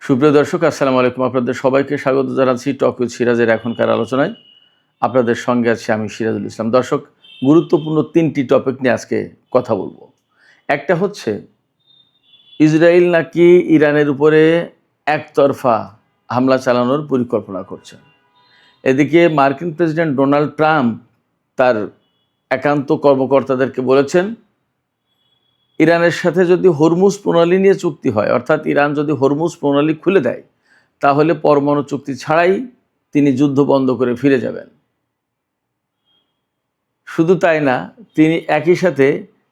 সুপ্রিয় দর্শক, আসসালামু আলাইকুম। আপনাদের সবাইকে স্বাগত জানাচ্ছি টক উইথ সিরাজের এখনকার আলোচনায়। আপনাদের সঙ্গে আছি আমি সিরাজুল ইসলাম। দর্শক, গুরুত্বপূর্ণ 3টি টপিক নিয়ে আজকে কথা বলবো। একটা হচ্ছে ইসরায়েল নাকি ইরানের উপরে একতরফা হামলা চালানোর পরিকল্পনা করছে। এদিকে মার্কিন প্রেসিডেন্ট ডোনাল্ড ট্রাম্প তার একান্ত কর্মকর্তাদেরকে বলেছেন, ইরানের সাথে যদি হরমুজ প্রণালী নিয়ে চুক্তি হয়, অর্থাৎ ইরান যদি হরমুজ প্রণালী খুলে দেয়, তাহলে পরমাণু চুক্তি ছাড়াই তিনি যুদ্ধ বন্ধ করে ফিরে যাবেন। শুধু তাই না, তিনি একই সাথে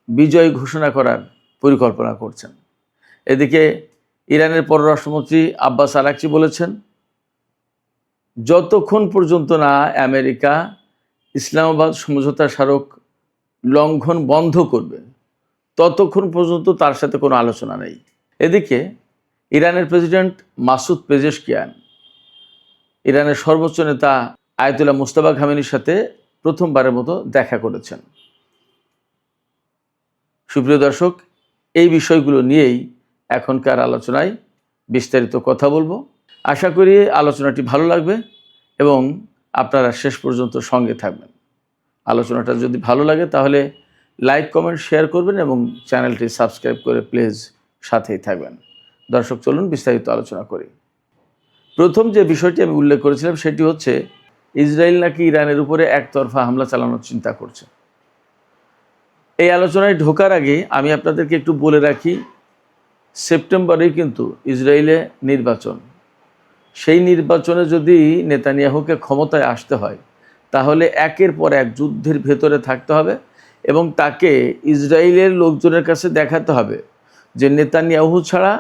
বিজয় ঘোষণা করার পরিকল্পনা করছেন। এদিকে ইরানের পররাষ্ট্রমন্ত্রী আব্বাস আরাকচি বলেছেন, যতক্ষণ পর্যন্ত না আমেরিকা ইসলামাবাদ সমঝোতা স্মারক লঙ্ঘন বন্ধ করবে, ততক্ষণ পর্যন্ত তার সাথে কোনো আলোচনা নেই। এদিকে ইরানের প্রেসিডেন্ট মাসুদ পেজেশকিয়ান ইরানের সর্বোচ্চ নেতা আয়াতুল্লাহ মুজতবা খামেনির সাথে প্রথমবারের মতো দেখা করেছেন। সুপ্রিয় দর্শক, এই বিষয়গুলো নিয়েই এখনকার আলোচনায় বিস্তারিত কথা বলবো। আশা করি আলোচনাটি ভালো লাগবে এবং আপনারা শেষ পর্যন্ত সঙ্গে থাকবেন। আলোচনাটা যদি ভালো লাগে তাহলে লাইক, কমেন্ট, শেয়ার করবেন এবং চ্যানেলটি সাবস্ক্রাইব করে প্লিজ সাথেই থাকবেন। দর্শক, চলুন বিস্তারিত আলোচনা করি। প্রথম যে বিষয়টি আমি উল্লেখ করেছিলাম সেটি হচ্ছে ইসরায়েল নাকি ইরানের উপরে একতরফা হামলা চালানোর চিন্তা করছে। এই আলোচনায় ঢোকার আগে আমি আপনাদেরকে একটু বলে রাখি, সেপ্টেম্বরেই কিন্তু ইসরায়েলে নির্বাচন। সেই নির্বাচনে যদি নেতানিয়াহুকে ক্ষমতায় আসতে হয়, তাহলে একের পর এক যুদ্ধের ভেতরে থাকতে হবে এবং তাকে ইসরায়েলের লোকজনের কাছে দেখাতে হবে যে নেতানিয়াহু ছাড়া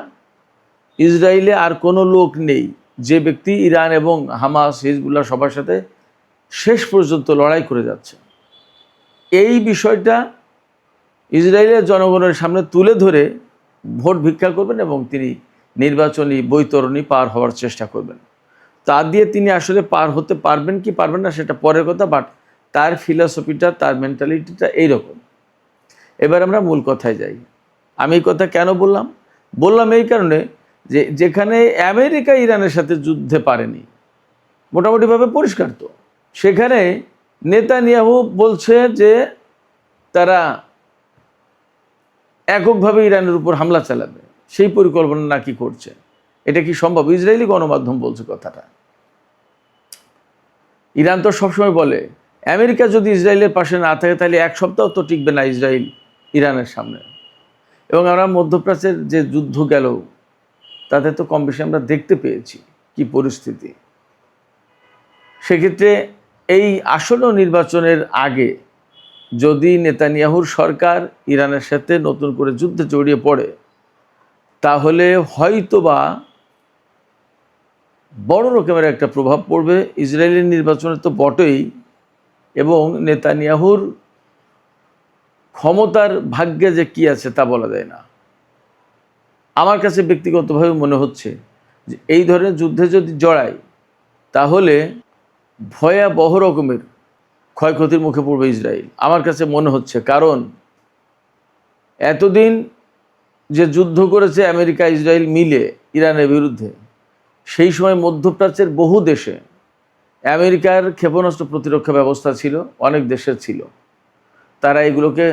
ইসরায়েলে আর কোনো লোক নেই, যে ব্যক্তি ইরান এবং হামাস, হিজবুল্লাহ সবার সাথে শেষ পর্যন্ত লড়াই করে যাচ্ছে। এই বিষয়টা ইসরায়েলের জনগণের সামনে তুলে ধরে ভোট ভিক্ষা করবেন এবং তিনি নির্বাচনী বৈতরণী পার হওয়ার চেষ্টা করবেন। তা দিয়ে তিনি আসলে পার হতে পারবেন কি পারবেন না সেটা পরের কথা, বাট তার ফিলসফিটা, তার মেন্টালিটিটা এইরকম। এবার আমরা মূল কথায় যাই। আমি এই কথা কেন বললাম এই কারণে যে যেখানে আমেরিকা ইরানের সাথে যুদ্ধে পারেনি, মোটামুটিভাবে পরিষ্কার তো, সেখানে নেতানিয়াহু বলছে যে তারা এককভাবে ইরানের উপর হামলা চালাবে, সেই পরিকল্পনা নাকি করছে। এটা কি সম্ভব? ইসরায়েলি গণমাধ্যম বলছে কথাটা। ইরান তো সবসময় বলে আমেরিকা যদি ইসরায়েলের পাশে না থাকে তাহলে এক সপ্তাহ তো টিকবে না ইসরায়েল ইরানের সামনে। এবং আমরা মধ্যপ্রাচ্যের যে যুদ্ধ গেল তাতে তো কম বেশি আমরা দেখতে পেয়েছি কি পরিস্থিতি। সেক্ষেত্রে এই আসন্ন নির্বাচনের আগে যদি নেতানিয়াহুর সরকার ইরানের সাথে নতুন করে যুদ্ধে জড়িয়ে পড়ে, তাহলে হয়তোবা বড় রকমের একটা প্রভাব পড়বে ইসরায়েলের নির্বাচনে তো বটেই, এবং নেতানিয়াহুর ক্ষমতার ভাগ্যে যে কী আছে তা বলা যায় না। আমার কাছে ব্যক্তিগতভাবে মনে হচ্ছে যে এই ধরনের যুদ্ধে যদি জড়ায় তাহলে ভয়াবহ রকমের ক্ষয়ক্ষতির মুখে পড়বে ইসরায়েল, আমার কাছে মনে হচ্ছে। কারণ এতদিন যে যুদ্ধ করেছে আমেরিকা ইসরায়েল মিলে ইরানের বিরুদ্ধে, সেই সময় মধ্যপ্রাচ্যের বহু দেশে আমেরিকার ক্ষেপণাস্ত্র প্রতিরক্ষা ব্যবস্থা ছিল, অনেক দেশের ছিল। তারা এগুলোকে,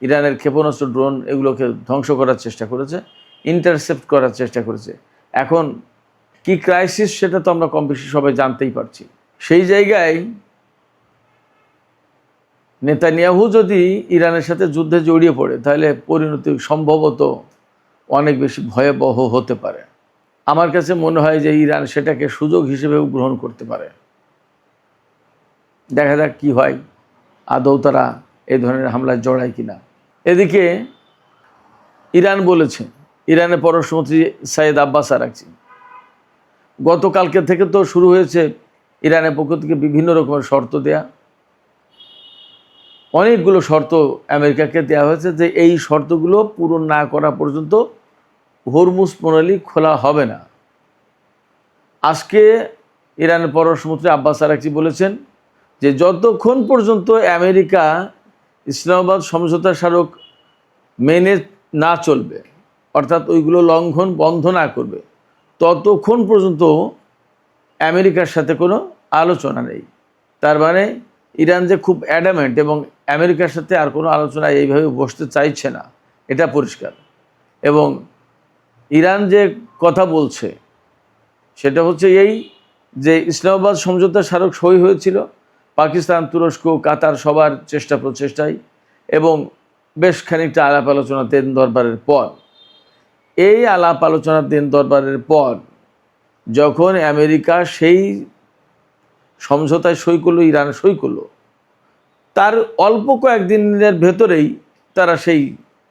ইরানের ক্ষেপণাস্ত্র, ড্রোন, এগুলোকে ধ্বংস করার চেষ্টা করেছে, ইন্টারসেপ্ট করার চেষ্টা করেছে। এখন কি ক্রাইসিস সেটা তো আমরা কম বেশি সবাই জানতেই পারছি। সেই জায়গায় নেতানিয়াহু যদি ইরানের সাথে যুদ্ধে জড়িয়ে পড়ে, তাহলে পরিণতি সম্ভবত অনেক বেশি ভয়াবহ হতে পারে। আমার কাছে মনে হয় যে ইরান সেটাকে সুযোগ হিসেবেও গ্রহণ করতে পারে। দেখা যাক কি হয়, আদৌ তারা এই ধরনের হামলায় জড়ায় কিনা। এদিকে ইরান বলেছে, ইরানের পররাষ্ট্রমন্ত্রী সাইয়েদ আব্বাস আরাকচি, গতকালকে থেকে তো শুরু হয়েছে ইরানের পক্ষ থেকে বিভিন্ন রকমের শর্ত দেয়া। অনেকগুলো শর্ত আমেরিকাকে দেওয়া হয়েছে যে এই শর্তগুলো পূরণ না করা পর্যন্ত হরমুজ প্রণালী খোলা হবে না। আজকে ইরানের পররাষ্ট্রমন্ত্রী আব্বাস আরাকচি বলেছেন যে যতক্ষণ পর্যন্ত আমেরিকা ইসলামাবাদ সমঝোতা স্মারক মেনে না চলবে, অর্থাৎ ওইগুলো লঙ্ঘন বন্ধ না করবে, ততক্ষণ পর্যন্ত আমেরিকার সাথে কোনো আলোচনা নেই। তার মানে ইরান যে খুব অ্যাডামেন্ট এবং আমেরিকার সাথে আর কোনো আলোচনা এইভাবে বসতে চাইছে না, এটা পরিষ্কার। এবং ইরান যে কথা বলছে সেটা হচ্ছে এই যে ইসলামাবাদ সমঝোতা স্মারক সই হয়েছিল পাকিস্তান, তুরস্ক, কাতার সবার চেষ্টা প্রচেষ্টায় এবং বেশ খানিকটা আলাপ আলোচনা দিন দরবারের পর, এই আলাপ আলোচনা দিন দরবারের পর যখন আমেরিকা সেই সমঝোতায় সই করলো, ইরান সই করলো, তার অল্প কয়েকদিনের ভেতরেই তারা সেই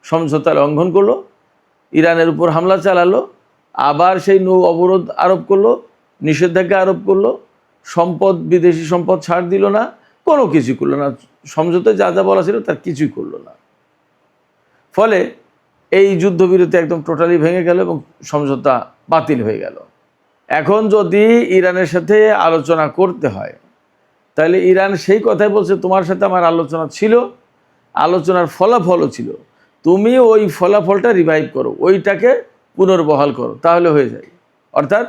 সমঝোতা লঙ্ঘন করলো, ইরানের উপর হামলা চালালো, আবার সেই নৌ অবরোধ আরোপ করলো, নিষেধাজ্ঞা আরোপ করলো, সম্পদ, বিদেশি সম্পদ ছাড় দিল না, কোনো কিছু করলো না, সমঝোতায় যা যা বলা ছিল তার কিছুই করলো না। ফলে এই যুদ্ধবিরতি একদম টোটালি ভেঙে গেল এবং সমঝোতা বাতিল হয়ে গেল। এখন যদি ইরানের সাথে আলোচনা করতে হয় তাহলে ইরান সেই কথাই বলছে, তোমার সাথে আমার আলোচনা ছিল, আলোচনার ফলাফলও ছিল, তুমি ওই ফলাফলটা রিভাইভ করো, ওইটাকে পুনর্বহাল করো, তাহলে হয়ে যায়। অর্থাৎ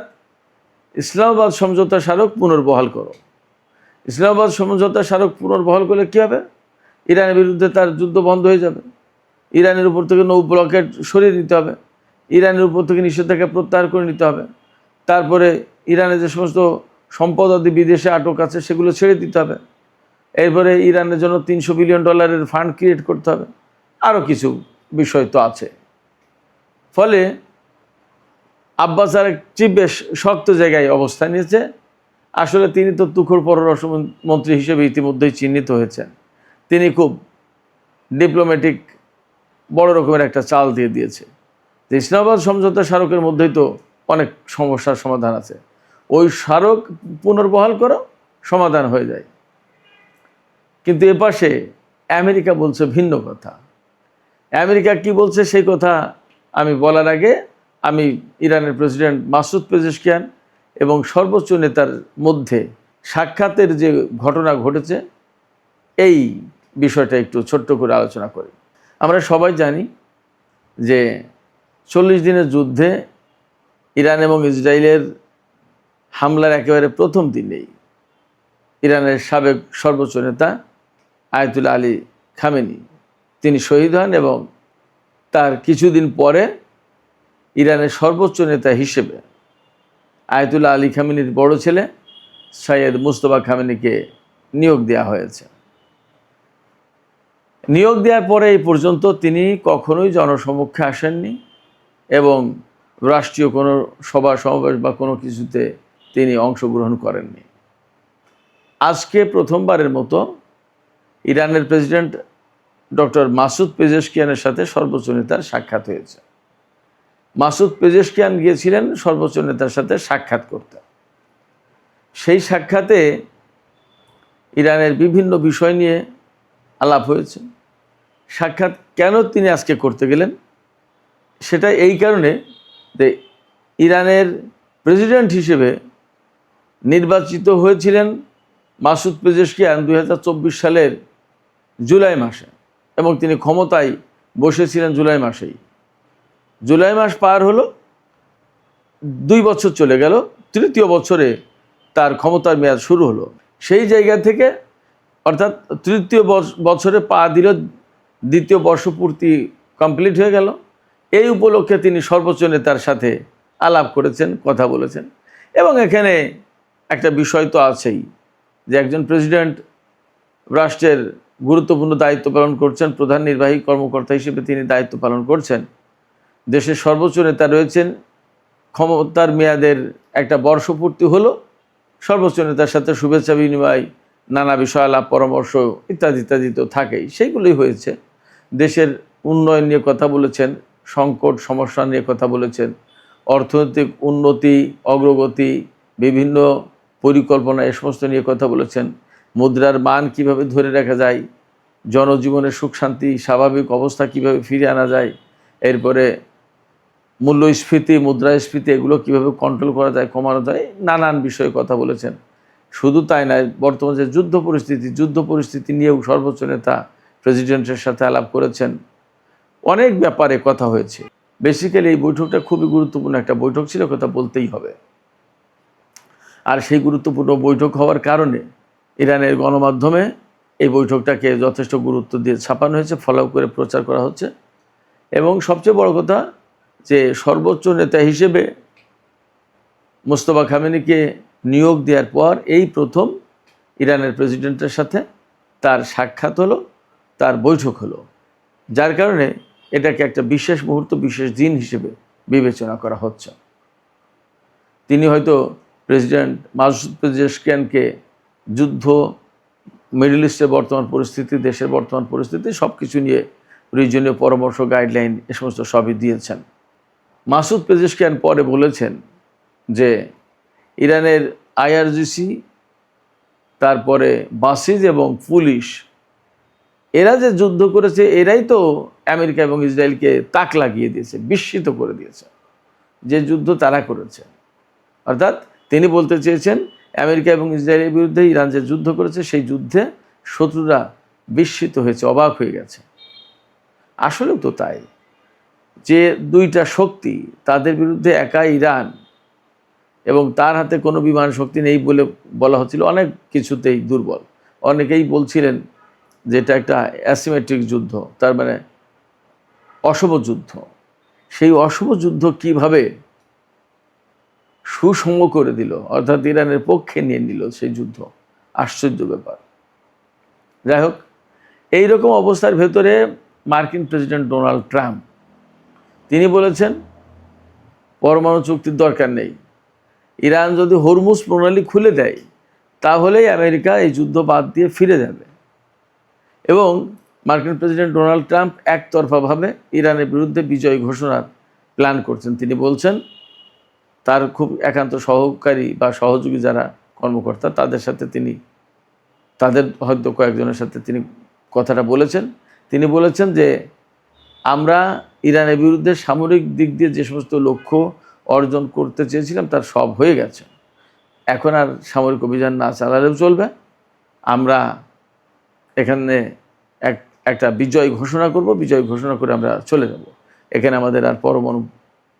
ইসলামাবাদ সমঝোতা স্মারক পুনর্বহাল করো। ইসলামাবাদ সমঝোতা স্মারক পুনর্বহাল করলে কী হবে? ইরানের বিরুদ্ধে তার যুদ্ধ বন্ধ হয়ে যাবে, ইরানের উপর থেকে নৌ ব্লকেট সরিয়ে নিতে হবে, ইরানের উপর থেকে নিষেধাজ্ঞা প্রত্যাহার করে নিতে হবে, তারপরে ইরানের যে সমস্ত সম্পদ আদি বিদেশে আটক আছে সেগুলো ছেড়ে দিতে হবে, এরপরে ইরানের জন্য $300 বিলিয়ন ফান্ড ক্রিয়েট করতে হবে, আরও কিছু বিষয় তো আছে। ফলে আব্বাস আরাগচি বেশ শক্ত জায়গায় অবস্থান নিয়েছে। আসলে তিনি তো তুখোড় পররাষ্ট্রমন্ত্রী হিসেবে ইতিমধ্যেই চিহ্নিত হয়েছেন। তিনি খুব ডিপ্লোম্যাটিক বড় রকমের একটা চাল দিয়ে দিয়েছে যে ইসলামাবাদ সমঝোতা স্মারকের মধ্যেই তো অনেক সমস্যার সমাধান আছে, ওই স্মারক পুনর্বহাল করো, সমাধান হয়ে যায়। কিন্তু এপাশে আমেরিকা বলছে ভিন্ন কথা। আমেরিকা কি বলছে সেই কথা আমি বলার আগে আমি ইরানের প্রেসিডেন্ট মাসুদ পেজেশকিয়ান এবং সর্বোচ্চ নেতার মধ্যে সাক্ষাতের যে ঘটনা ঘটেছে এই বিষয়টা একটু ছোট্ট করে আলোচনা করি। আমরা সবাই জানি যে 40 দিনের যুদ্ধে ইরান এবং ইসরায়েলের হামলার একেবারে প্রথম দিনেই ইরানের সাবেক সর্বোচ্চ নেতা আয়াতুল্লাহ আলী খামেনি তিনি শহীদ হন এবং তার কিছুদিন পরে ইরানের সর্বোচ্চ নেতা হিসেবে আয়াতুল্লাহ আলী খামেনির বড় ছেলে সৈয়দ মুজতবা খামেনিকে নিয়োগ দেওয়া হয়েছে। নিয়োগ দেওয়ার পরে এই পর্যন্ত তিনি কখনোই জনসমক্ষে আসেননি এবং রাষ্ট্রীয় কোনো সভা সমাবেশ বা কোনো কিছুতে তিনি অংশগ্রহণ করেননি। আজকে প্রথমবারের মতো ইরানের প্রেসিডেন্ট ডক্টর মাসুদ পেজেশকিয়ানের সাথে সর্বোচ্চ নেতার সাক্ষাৎ হয়েছে। মাসুদ পেজেশকিয়ান গিয়েছিলেন সর্বোচ্চ নেতার সাথে সাক্ষাৎ করতে। সেই সাক্ষাতে ইরানের বিভিন্ন বিষয় নিয়ে আলাপ হয়েছে। সাক্ষাৎ কেন তিনি আজকে করতে গেলেন সেটা এই কারণে যে ইরানের প্রেসিডেন্ট হিসেবে নির্বাচিত হয়েছিলেন মাসুদ পেজেশকিয়ান 2024 সালের জুলাই মাসে এবং তিনি ক্ষমতায় বসেছিলেন জুলাই মাসেই। জুলাই মাস পার হলো, 2 বছর চলে গেল, তৃতীয় বছরে তার ক্ষমতার মেয়াদ শুরু হলো। সেই জায়গা থেকে অর্থাৎ তৃতীয় বছরে পা দিল, দ্বিতীয় বর্ষপূর্তি কমপ্লিট হয়ে গেল। এই উপলক্ষে তিনি সর্বোচ্চ নেতার সাথে আলাপ করেছেন, কথা বলেছেন। এবং এখানে একটা বিষয় তো আছেই যে একজন প্রেসিডেন্ট রাষ্ট্রের গুরুত্বপূর্ণ দায়িত্ব পালন করছেন, প্রধান নির্বাহী কর্মকর্তা হিসেবে তিনি দায়িত্ব পালন করছেন। দেশের সর্বোচ্চ নেতা রয়েছেন, ক্ষমতার মেয়াদের একটা বর্ষপূর্তি হলো, সর্বোচ্চ নেতার সাথে শুভেচ্ছা বিনিময়, নানা বিষয় আলাপ পরামর্শ ইত্যাদি ইত্যাদি তো থাকেই, সেইগুলোই হয়েছে। দেশের উন্নয়ন নিয়ে কথা বলেছেন, সংকট সমস্যা নিয়ে কথা বলেছেন, অর্থনৈতিক উন্নতি অগ্রগতি বিভিন্ন পরিকল্পনা এ সমস্ত নিয়ে কথা বলেছেন, মুদ্রার মান কিভাবে ধরে রাখা যায়, জনজীবনের সুখ শান্তি স্বাভাবিক অবস্থা কিভাবে ফিরে আনা যায়, এরপরে মূল্যস্ফীতি মুদ্রাস্ফীতি এগুলো কিভাবে কন্ট্রোল করা যায়, কমানো যায়, নানান বিষয়ে কথা বলেছেন। শুধু তাই নয়, বর্তমানে যে যুদ্ধ পরিস্থিতি নিয়েও সর্বোচ্চ নেতা প্রেসিডেন্টের সাথে আলাপ করেছেন। অনেক ব্যাপারে কথা হয়েছে। বেসিক্যালি এই বৈঠকটা খুবই গুরুত্বপূর্ণ একটা বৈঠক ছিল, কথা বলতেই হবে। আর সেই গুরুত্বপূর্ণ বৈঠক হওয়ার কারণে ইরানের গণমাধ্যমে এই বৈঠকটাকে যথেষ্ট গুরুত্ব দিয়ে ছাপানো হয়েছে, ফলো করে প্রচার করা হচ্ছে। এবং সবচেয়ে বড় কথা যে সর্বোচ্চ নেতা হিসেবে মোস্তফা খামেনিকে নিয়োগ দেওয়ার পর এই প্রথম ইরানের প্রেসিডেন্টের সাথে তার সাক্ষাৎ হলো, তার বৈঠক হলো, যার কারণে এটাকে একটা বিশেষ মুহূর্ত, বিশেষ দিন হিসেবে বিবেচনা করা হচ্ছে। তিনি হয়তো প্রেসিডেন্ট মাসুদ পেজেশকিয়ানকে যুদ্ধ, মিডল ইস্টের বর্তমান পরিস্থিতি, দেশের বর্তমান পরিস্থিতি সব কিছু নিয়ে প্রয়োজনীয় পরামর্শ, গাইডলাইন এ সমস্ত সবই দিয়েছেন। মাসুদ পেজেশকিয়ান পরে বলেছেন যে ইরানের আইআরজিসি, তারপরে বাসিজ এবং পুলিশ, এরা যে যুদ্ধ করেছে এরাই তো আমেরিকা এবং ইসরায়েলকে তাক লাগিয়ে দিয়েছে, বিস্মিত করে দিয়েছে যে যুদ্ধ তারা করেছে। অর্থাৎ তিনি বলতে চেয়েছেন আমেরিকা এবং ইসরায়েলের বিরুদ্ধে ইরান যে যুদ্ধ করেছে সেই যুদ্ধে শত্রুরা বিস্মিত হয়েছে, অবাক হয়ে গেছে। আসলেও তো তাই, যে দুইটা শক্তি, তাদের বিরুদ্ধে একা ইরান এবং তার হাতে কোনো বিমান শক্তি নেই বলে বলা হচ্ছিল, অনেক কিছুতেই দুর্বল। অনেকেই বলছিলেন যে এটা একটা অ্যাসিমেট্রিক যুদ্ধ, তার মানে অশুভ যুদ্ধ। সেই অশুভ যুদ্ধ কিভাবে সুষম করে দিল, অর্থাৎ ইরানের পক্ষে নিয়ে নিল সেই যুদ্ধ, আশ্চর্য ব্যাপার। যাই হোক, এইরকম অবস্থার ভেতরে মার্কিন প্রেসিডেন্ট ডোনাল্ড ট্রাম্প তিনি বলেছেন পরমাণু চুক্তির দরকার নেই, ইরান যদি হরমুজ প্রণালী খুলে দেয় তাহলেই আমেরিকা এই যুদ্ধ বাদ দিয়ে ফিরে যাবে। এবং মার্কিন প্রেসিডেন্ট ডোনাল্ড ট্রাম্প একতরফাভাবে ইরানের বিরুদ্ধে বিজয় ঘোষণার প্ল্যান করছেন। তিনি বলছেন তার খুব একান্ত সহকারী বা সহযোগী যারা কর্মকর্তা, তাদের সাথে তিনি, তাদের হয়তো কয়েকজনের সাথে তিনি কথাটা বলেছেন। তিনি বলেছেন যে আমরা ইরানের বিরুদ্ধে সামরিক দিক দিয়ে যে সমস্ত লক্ষ্য অর্জন করতে চেয়েছিলাম তার সব হয়ে গেছে, এখন আর সামরিক অভিযান না চালালেও চলবে, আমরা এখানে একটা বিজয় ঘোষণা করব, বিজয় ঘোষণা করে আমরা চলে যাব, এখানে আমাদের আর পরমাণু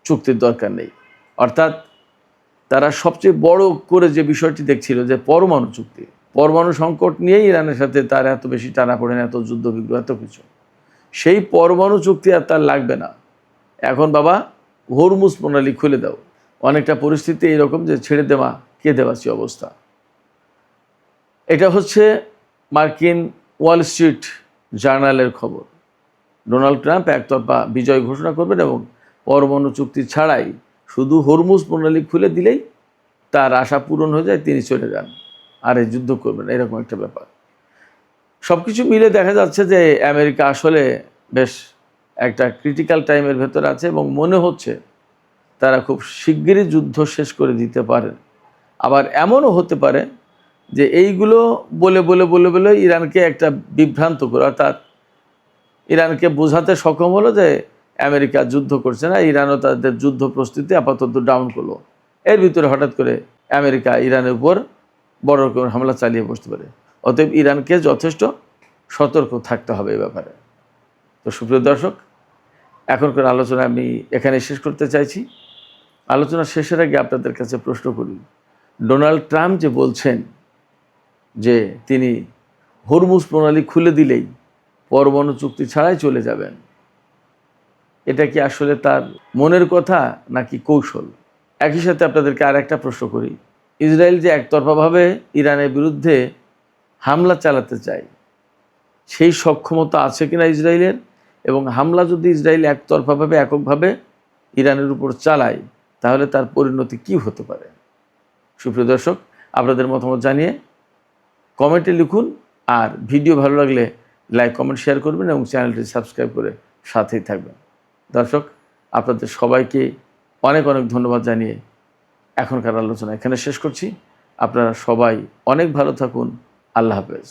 চুক্তির দরকার নেই। অর্থাৎ তারা সবচেয়ে বড় করে যে বিষয়টি দেখছিল যে পরমাণু চুক্তি, পরমাণু সংকট নিয়েই ইরানের সাথে তার এত বেশি টানাপোড়েন, এত যুদ্ধ বিগ্রহ, এত কিছু, সেই পরমাণু চুক্তি আর তার লাগবে না, এখন বাবা হরমুজ প্রণালী খুলে দাও। অনেকটা পরিস্থিতি এইরকম যে ছেড়ে দেওয়া কে দেওয়াছি অবস্থা। এটা হচ্ছে মার্কিন ওয়াল স্ট্রিট জার্নালের খবর। ডোনাল্ড ট্রাম্প একতরফা বিজয় ঘোষণা করবেন এবং পরমাণু চুক্তি ছাড়াই শুধু হরমুজ প্রণালী খুলে দিলেই তার আশা পূরণ হয়ে যায়, তিনি চলে যান, আর এই যুদ্ধ করবেন, এরকম একটা ব্যাপার। সব কিছু মিলে দেখা যাচ্ছে যে আমেরিকা আসলে বেশ একটা ক্রিটিক্যাল টাইমের ভেতরে আছে এবং মনে হচ্ছে তারা খুব শিগগিরই যুদ্ধ শেষ করে দিতে পারেন। আবার এমনও হতে পারে যে এইগুলো বলে বলে বলে বলে ইরানকে একটা বিভ্রান্ত করে, অর্থাৎ ইরানকে বোঝাতে সক্ষম হলো যে আমেরিকা যুদ্ধ করছে না, ইরানও তাদের যুদ্ধ প্রস্তুতি আপাতত ডাউন করলো। এর ভিতরে হঠাৎ করে আমেরিকা ইরানের উপর বড় রকমের হামলা চালিয়ে বসতে পারে। অতএব ইরানকে যথেষ্ট সতর্ক থাকতে হবে এই ব্যাপারে। তো সুপ্রিয় দর্শক, এখনকার আলোচনা আমি এখানে শেষ করতে চাইছি। আলোচনা শেষের আগে আপনাদের কাছে প্রশ্ন করি, ডোনাল্ড ট্রাম্প যে বলছেন যে তিনি হরমুজ প্রণালী খুলে দিলেই পরমাণু চুক্তি ছাড়াই চলে যাবেন, এটা কি আসলে তার মনের কথা নাকি কৌশল? একই সাথে আপনাদেরকে আর একটা প্রশ্ন করি, ইসরায়েল যে একতরফাভাবে ইরানের বিরুদ্ধে হামলা চালাতে চায়, সেই সক্ষমতা আছে কিনা ইসরায়েলের? এবং হামলা যদি ইসরায়েল একতরফাভাবে এককভাবে ইরানের উপর চালায় তাহলে তার পরিণতি কী হতে পারে? সুপ্রিয় দর্শক, আপনাদের মতামত জানিয়ে কমেন্টে লিখুন, আর ভিডিও ভালো লাগলে লাইক, কমেন্ট, শেয়ার করবেন এবং চ্যানেলটি সাবস্ক্রাইব করে সাথেই থাকবেন। দর্শক, আপনাদের সবাইকে অনেক অনেক ধন্যবাদ জানিয়ে এখনকার আলোচনা এখানে শেষ করছি। আপনারা সবাই অনেক ভালো থাকুন। আল্লাহ হাফেজ।